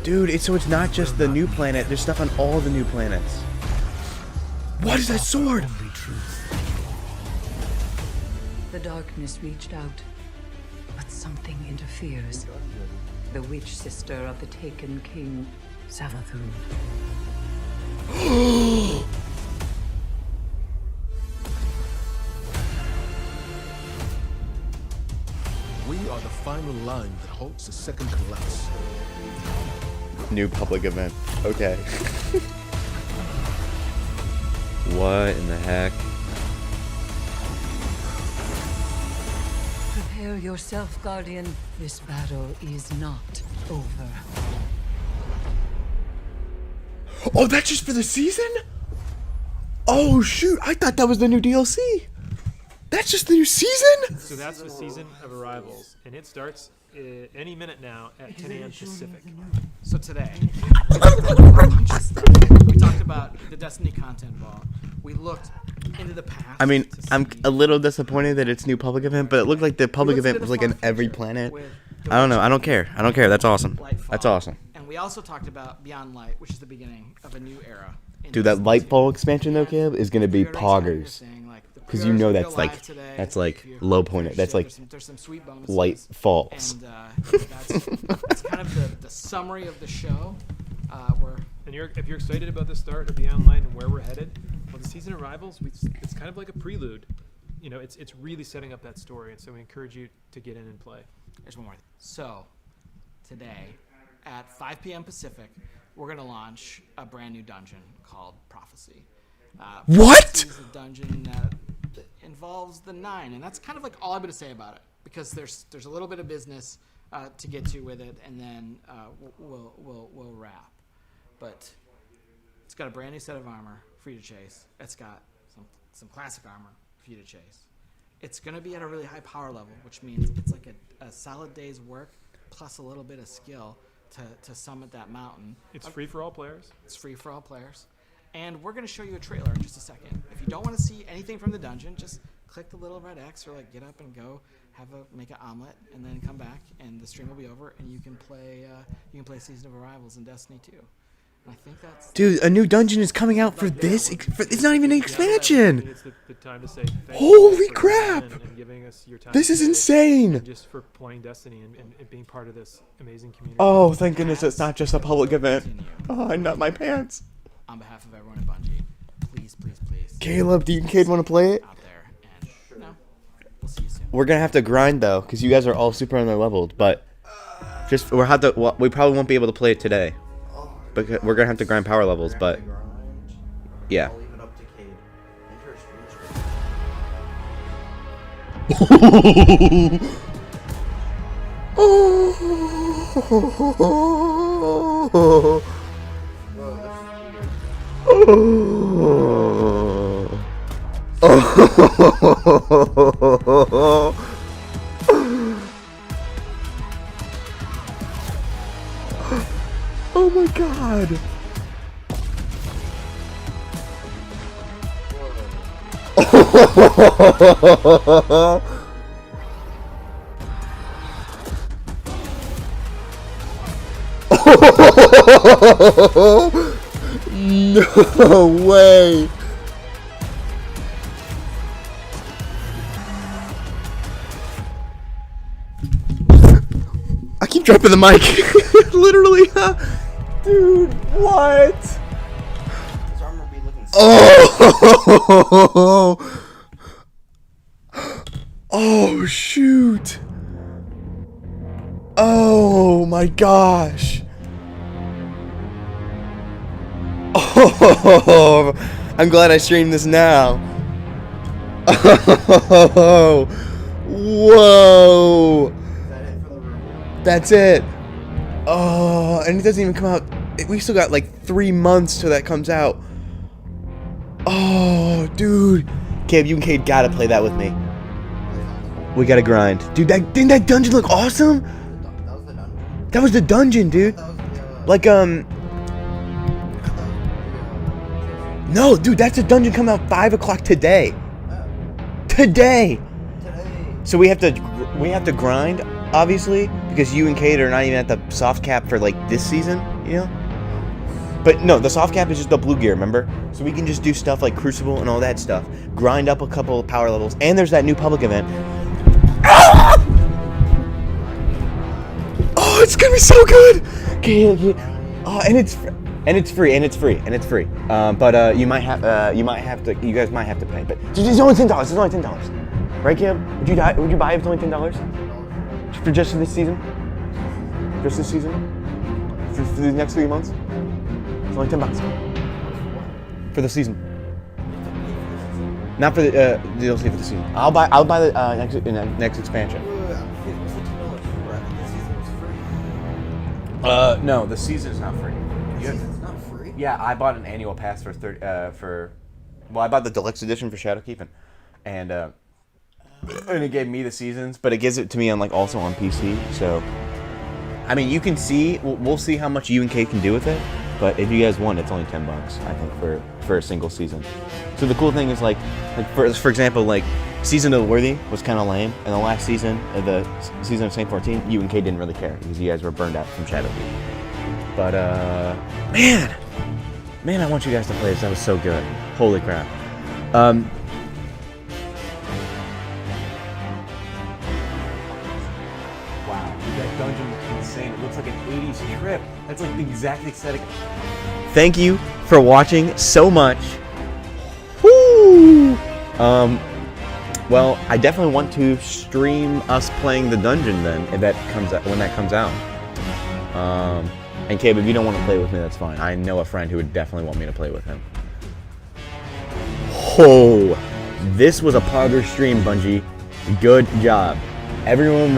[SPEAKER 1] Dude, so it's not just the new planet. There's stuff on all the new planets. What is that sword?
[SPEAKER 18] The darkness reached out, but something interferes. The witch sister of the taken king, Savathun.
[SPEAKER 16] We are the final line that halts the second collapse.
[SPEAKER 1] New public event. Okay. What in the heck?
[SPEAKER 18] Prepare yourself, Guardian. This battle is not over.
[SPEAKER 1] Oh, that's just for the season? Oh, shoot. I thought that was the new DLC. That's just the new season?
[SPEAKER 13] So that's the season of arrivals, and it starts any minute now at 10 a.m. Pacific.
[SPEAKER 14] So today, we talked about the Destiny content vault. We looked into the past.
[SPEAKER 1] I mean, I'm a little disappointed that it's new public event, but it looked like the public event was like in every planet. I don't know. I don't care. I don't care. That's awesome. That's awesome.
[SPEAKER 14] And we also talked about Beyond Light, which is the beginning of a new era.
[SPEAKER 1] Dude, that Lightfall expansion though, Caleb, is gonna be poggers. Because you know that's like low point. That's like
[SPEAKER 14] there's some sweet bonuses.
[SPEAKER 1] light falls.
[SPEAKER 14] And that's kind of the summary of the show.
[SPEAKER 13] And if you're excited about the start of Beyond Light and where we're headed, well, the season arrivals, it's kind of like a prelude. It's really setting up that story, and so we encourage you to get in and play.
[SPEAKER 14] There's one more thing. So today at 5 p.m. Pacific, we're going to launch a brand new dungeon called Prophecy.
[SPEAKER 1] What?
[SPEAKER 14] It's a dungeon that involves the 9, and that's kind of like all I'm going to say about it, because there's a little bit of business to get to with it, and then we'll wrap. But it's got a brand new set of armor for you to chase. It's got some classic armor for you to chase. It's going to be at a really high power level, which means it's like a solid day's work plus a little bit of skill to summit that mountain.
[SPEAKER 13] It's free for all players.
[SPEAKER 14] It's free for all players. And we're going to show you a trailer in just a second. If you don't want to see anything from the dungeon, just click the little red X or like get up and go make an omelet and then come back and the stream will be over and you can play Season of Arrivals in Destiny 2. I think that's
[SPEAKER 1] Dude, a new dungeon is coming out for this. It's not even an expansion.
[SPEAKER 13] It's the time to say
[SPEAKER 1] holy crap!
[SPEAKER 13] And giving us your time
[SPEAKER 1] this is insane.
[SPEAKER 13] Just for playing Destiny and being part of this amazing community.
[SPEAKER 1] Oh, thank goodness it's not just a public event. Oh, I nut my pants.
[SPEAKER 14] On behalf of everyone at Bungie, please.
[SPEAKER 1] Caleb, do you and Cade want to play it?
[SPEAKER 14] Out there and no, we'll see you soon.
[SPEAKER 1] We're gonna have to grind though, because you guys are all super under-leveled. But we probably won't be able to play it today. But we're gonna have to grind power levels, but yeah. Oh my god. No way. I keep dropping the mic. Literally. Dude, what? His armor be looking oh shoot. Oh my gosh. Oh, I'm glad I streamed this now. Oh, whoa. That's it. Oh, and it doesn't even come out. We still got like 3 months till that comes out. Oh, dude. Cab, you and Cade gotta play that with me. We gotta grind. Dude, didn't that dungeon look awesome? That was the dungeon, dude. Like, no, dude, that's a dungeon coming out 5 o'clock today. Today. So we have to grind, obviously, because you and Cade are not even at the soft cap for like this season, you know? But no, the soft cap is just the blue gear, remember? So we can just do stuff like Crucible and all that stuff. Grind up a couple of power levels, and there's that new public event. Ah! Oh, it's gonna be so good! Oh, and it's free. But you guys might have to pay. But it's only $10. It's only $10, right, Cam? Would you buy it if it's only $10 for just this season? Just this season? For the next 3 months? It's only $10 for the season. Not for the DLC for the season. I'll buy the next expansion. No, the season is not free.
[SPEAKER 20] It's not free?
[SPEAKER 1] Yeah, I bought an annual pass for I bought the deluxe edition for Shadowkeep, and it gave me the seasons, but it gives it to me on also on PC. So, I mean, you can see. We'll see how much you and Kate can do with it. But if you guys want, it's only $10, I think, for a single season. So the cool thing is for example, Season of the Worthy was kind of lame, and the last season, the season of Saint 14, you and Kate didn't really care because you guys were burned out from Shadowkeep. But man, I want you guys to play this. That was so good. Holy crap. Wow, that dungeon is insane. It looks like an 80s trip. That's like the exact aesthetic. Thank you for watching so much. Woo! Well, I definitely want to stream us playing the dungeon then, when that comes out. And Cabe, if you don't want to play with me, that's fine. I know a friend who would definitely want me to play with him. Oh, this was a Pogger stream, Bungie. Good job. Everyone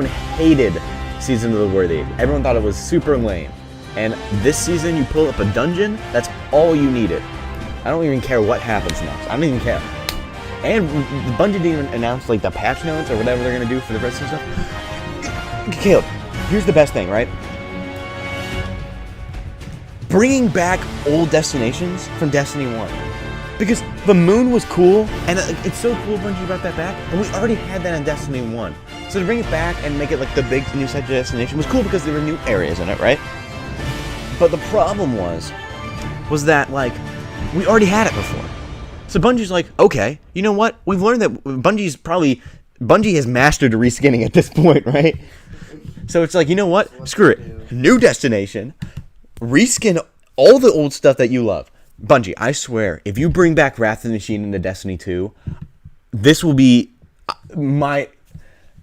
[SPEAKER 1] hated Season of the Worthy. Everyone thought it was super lame. And this season, you pull up a dungeon, that's all you needed. I don't even care what happens next. I don't even care. And Bungie didn't even announce the patch notes or whatever they're gonna do for the rest of the stuff. Caleb, here's the best thing, right? bringing back old destinations from Destiny 1. Because the moon was cool, and it's so cool Bungie brought that back, and we already had that in Destiny 1. So to bring it back and make it like the big new set destination was cool because there were new areas in it, right? But the problem was that, like, we already had it before. So Bungie's like, okay, you know what? We've learned that Bungie has mastered reskinning at this point, right? So it's like, you know what? Screw it. New destination. Reskin all the old stuff that you love. Bungie, I swear, if you bring back Wrath of the Machine into Destiny 2, this will be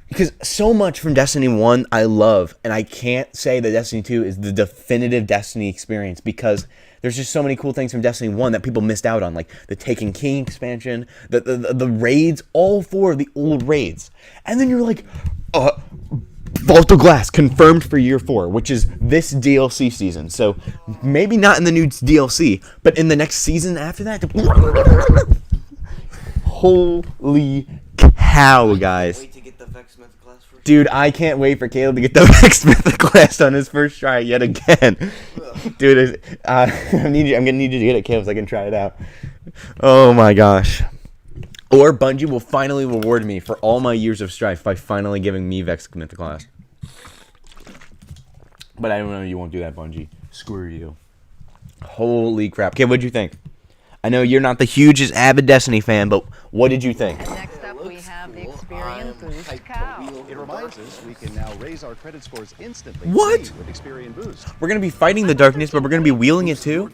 [SPEAKER 1] because so much from Destiny 1 I love, and I can't say that Destiny 2 is the definitive Destiny experience because there's just so many cool things from Destiny 1 that people missed out on, like the Taken King expansion, the raids, all 4 of the old raids. And then you're like, Vault of Glass confirmed for year 4, which is this DLC season. So maybe not in the new DLC, but in the next season after that. Holy cow, guys. Dude, I can't wait for Caleb to get the Vex Mythic class on his first try yet again. Dude, I'm gonna need you to get it, Caleb, so I can try it out. Oh my gosh. Or Bungie will finally reward me for all my years of strife by finally giving me Vex Mythic class. But I don't know, you won't do that, Bungie. Screw you. Holy crap. Okay, what'd you think? I know you're not the hugest avid Destiny fan, but what did you think?
[SPEAKER 20] Next up, we have the Experian Boost Cow.
[SPEAKER 21] It reminds us we can now raise our credit scores instantly.
[SPEAKER 1] What?
[SPEAKER 21] With Experian Boost.
[SPEAKER 1] We're gonna be fighting the darkness, but we're gonna be wheeling it too.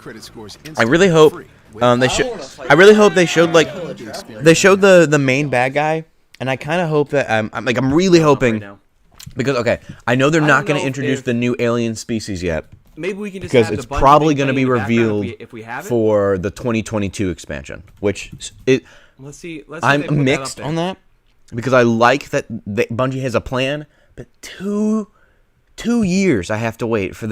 [SPEAKER 1] I really hope I really hope they showed the main bad guy, and I kind of hope that I'm really hoping because okay, I know they're not gonna introduce the new alien species yet.
[SPEAKER 22] Maybe we can just
[SPEAKER 1] because
[SPEAKER 22] have
[SPEAKER 1] it's
[SPEAKER 22] the Bungie
[SPEAKER 1] probably
[SPEAKER 22] thing
[SPEAKER 1] going to be
[SPEAKER 22] playing in the background
[SPEAKER 1] revealed
[SPEAKER 22] if we have it.
[SPEAKER 1] for the 2022 expansion, which
[SPEAKER 22] Let's see
[SPEAKER 1] I'm
[SPEAKER 22] if they put
[SPEAKER 1] mixed
[SPEAKER 22] that up
[SPEAKER 1] on
[SPEAKER 22] there.
[SPEAKER 1] that because I like that Bungie has a plan, but two years I have to wait for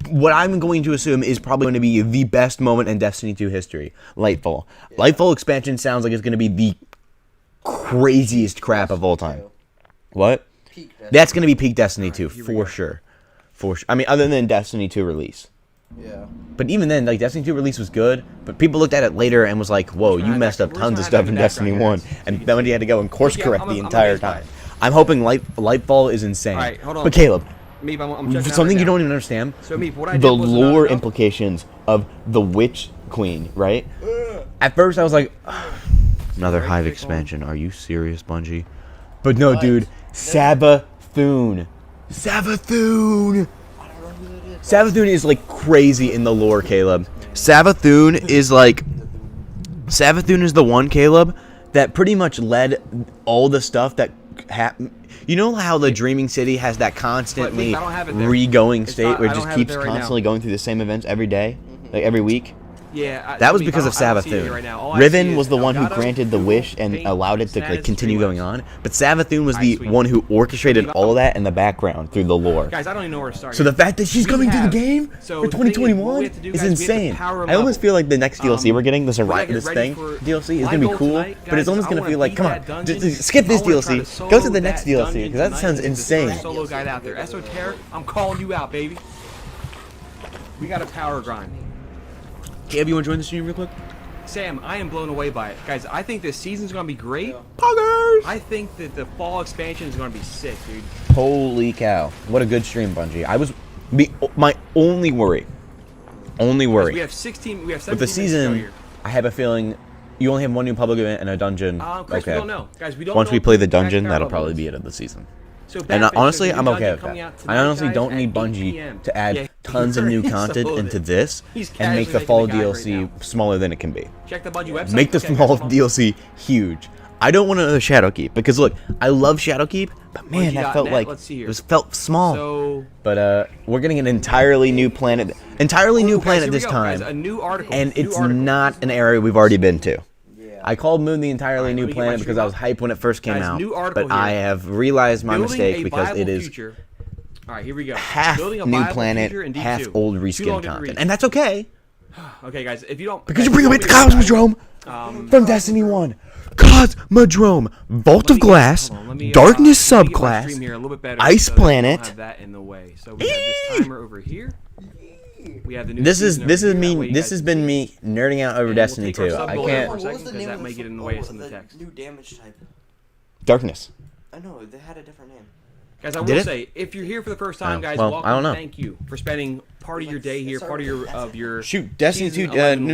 [SPEAKER 1] what I'm going to assume is probably going to be the best moment in Destiny 2 history, Lightfall. Yeah. Lightfall expansion sounds like it's going to be the craziest crap of all time. What? That's going to be peak Destiny 2 for sure. I mean, other than Destiny 2 release.
[SPEAKER 21] Yeah.
[SPEAKER 1] But even then, like, Destiny 2 release was good, but people looked at it later and was like, whoa, you messed up tons of stuff in Destiny 1. And then you had to go and course correct the entire time. I'm hoping Lightfall is insane.
[SPEAKER 22] All right, hold on.
[SPEAKER 1] But Caleb,
[SPEAKER 22] Meep, I'm checking
[SPEAKER 1] something
[SPEAKER 22] out
[SPEAKER 1] you
[SPEAKER 22] right
[SPEAKER 1] don't even understand,
[SPEAKER 22] So, Meep, what I did
[SPEAKER 1] the
[SPEAKER 22] was
[SPEAKER 1] lore
[SPEAKER 22] enough.
[SPEAKER 1] implications of the Witch Queen, right? At first I was like, another Hive expansion. Are you serious, Bungie? But no, dude, Savathûn. Savathûn is like crazy in the lore, Caleb. Savathûn is the one, Caleb, that pretty much led all the stuff that happened. You know how the Dreaming City has that constantly re-going state where it just keeps constantly going through the same events every day, like every week?
[SPEAKER 22] Yeah,
[SPEAKER 1] that was because of Savathûn.
[SPEAKER 22] Right
[SPEAKER 1] Riven was the one who granted the wish and allowed it to like continue going on, but Savathûn was the one who orchestrated all of that in the background through the lore.
[SPEAKER 22] Guys, I don't even know where to start.
[SPEAKER 1] So the fact that she's coming to the game for 2021 is insane. I almost feel like the next DLC we're getting, this thing DLC, is gonna be cool, but it's almost gonna feel like, come on, just skip this DLC, go to the next DLC, because that sounds insane.
[SPEAKER 22] Solo guy out there, Esoteric, I'm calling you out, baby. We got a power grind.
[SPEAKER 1] Gabe, you want to join the stream real quick?
[SPEAKER 22] Sam, I am blown away by it. Guys, I think this season's going to be great.
[SPEAKER 1] Poggers!
[SPEAKER 22] I think that the fall expansion is going to be sick, dude.
[SPEAKER 1] Holy cow. What a good stream, Bungie. My only worry.
[SPEAKER 22] We have 17
[SPEAKER 1] with the season, I have a feeling you only have one new public event and a dungeon.
[SPEAKER 22] Chris, we don't know. Guys, we don't
[SPEAKER 1] Once
[SPEAKER 22] know
[SPEAKER 1] we play the dungeon,
[SPEAKER 22] exact
[SPEAKER 1] that'll
[SPEAKER 22] power
[SPEAKER 1] probably
[SPEAKER 22] levels.
[SPEAKER 1] be it of the season.
[SPEAKER 22] So
[SPEAKER 1] And
[SPEAKER 22] Batman,
[SPEAKER 1] honestly,
[SPEAKER 22] there's a
[SPEAKER 1] I'm
[SPEAKER 22] new
[SPEAKER 1] okay
[SPEAKER 22] dungeon
[SPEAKER 1] with
[SPEAKER 22] coming
[SPEAKER 1] that.
[SPEAKER 22] out
[SPEAKER 1] I
[SPEAKER 22] tonight,
[SPEAKER 1] honestly
[SPEAKER 22] guys,
[SPEAKER 1] don't need
[SPEAKER 22] at 8
[SPEAKER 1] Bungie
[SPEAKER 22] PM.
[SPEAKER 1] to add
[SPEAKER 22] Yeah,
[SPEAKER 1] tons of new
[SPEAKER 22] he's
[SPEAKER 1] content
[SPEAKER 22] so
[SPEAKER 1] into
[SPEAKER 22] loaded.
[SPEAKER 1] this
[SPEAKER 22] He's
[SPEAKER 1] and make the
[SPEAKER 22] casually
[SPEAKER 1] fall
[SPEAKER 22] making the guide
[SPEAKER 1] DLC
[SPEAKER 22] right
[SPEAKER 1] smaller than it can be.
[SPEAKER 22] Check the Bungie website.
[SPEAKER 1] Make the
[SPEAKER 22] Okay,
[SPEAKER 1] small
[SPEAKER 22] guys,
[SPEAKER 1] DLC huge. I don't want another Shadowkeep because look, I love Shadowkeep, but man, that felt like felt small. But we're getting an entirely new planet, this time,
[SPEAKER 22] guys, a new article,
[SPEAKER 1] and it's not an area we've already been to. I called Moon the entirely new planet because I was hyped when it first came out, but I have realized my mistake because it is
[SPEAKER 22] all right, here we go.
[SPEAKER 1] half
[SPEAKER 22] Building a
[SPEAKER 1] new
[SPEAKER 22] viable
[SPEAKER 1] planet,
[SPEAKER 22] future in D2.
[SPEAKER 1] half old
[SPEAKER 22] Too long
[SPEAKER 1] reskin
[SPEAKER 22] to
[SPEAKER 1] content,
[SPEAKER 22] read.
[SPEAKER 1] and that's okay.
[SPEAKER 22] Okay, guys, if you don't
[SPEAKER 1] Because you bring up the Cosmodrome from Destiny 1. Cosmodrome, Vault of Glass, Darkness Subclass, Ice Planet.
[SPEAKER 22] Have that in the way. So we have this timer over here. We have the new
[SPEAKER 1] This
[SPEAKER 22] season
[SPEAKER 1] is
[SPEAKER 22] over here. That way
[SPEAKER 1] me.
[SPEAKER 22] you
[SPEAKER 1] This
[SPEAKER 22] guys
[SPEAKER 1] has
[SPEAKER 22] can
[SPEAKER 1] been
[SPEAKER 22] see.
[SPEAKER 1] me nerding out over
[SPEAKER 22] And
[SPEAKER 1] Destiny
[SPEAKER 22] we'll take our
[SPEAKER 1] 2.
[SPEAKER 22] sub
[SPEAKER 1] I
[SPEAKER 22] goal
[SPEAKER 1] can't.
[SPEAKER 22] for a
[SPEAKER 4] What
[SPEAKER 22] second
[SPEAKER 4] was the
[SPEAKER 22] because
[SPEAKER 4] name
[SPEAKER 22] that
[SPEAKER 4] of
[SPEAKER 22] may
[SPEAKER 4] the
[SPEAKER 22] get in the
[SPEAKER 4] what
[SPEAKER 22] way of
[SPEAKER 4] was
[SPEAKER 22] some of the
[SPEAKER 4] the
[SPEAKER 22] text.
[SPEAKER 4] new damage type?
[SPEAKER 1] Darkness.
[SPEAKER 4] I know they had a different name.
[SPEAKER 22] Guys, I
[SPEAKER 1] Did
[SPEAKER 22] will
[SPEAKER 1] it?
[SPEAKER 22] say, if you're here for the first time,
[SPEAKER 1] Oh,
[SPEAKER 22] guys,
[SPEAKER 1] well,
[SPEAKER 22] welcome.
[SPEAKER 1] I don't know.
[SPEAKER 22] Thank you for spending part of your day here, part of your
[SPEAKER 1] Shoot, Destiny
[SPEAKER 22] season
[SPEAKER 1] 2
[SPEAKER 22] 11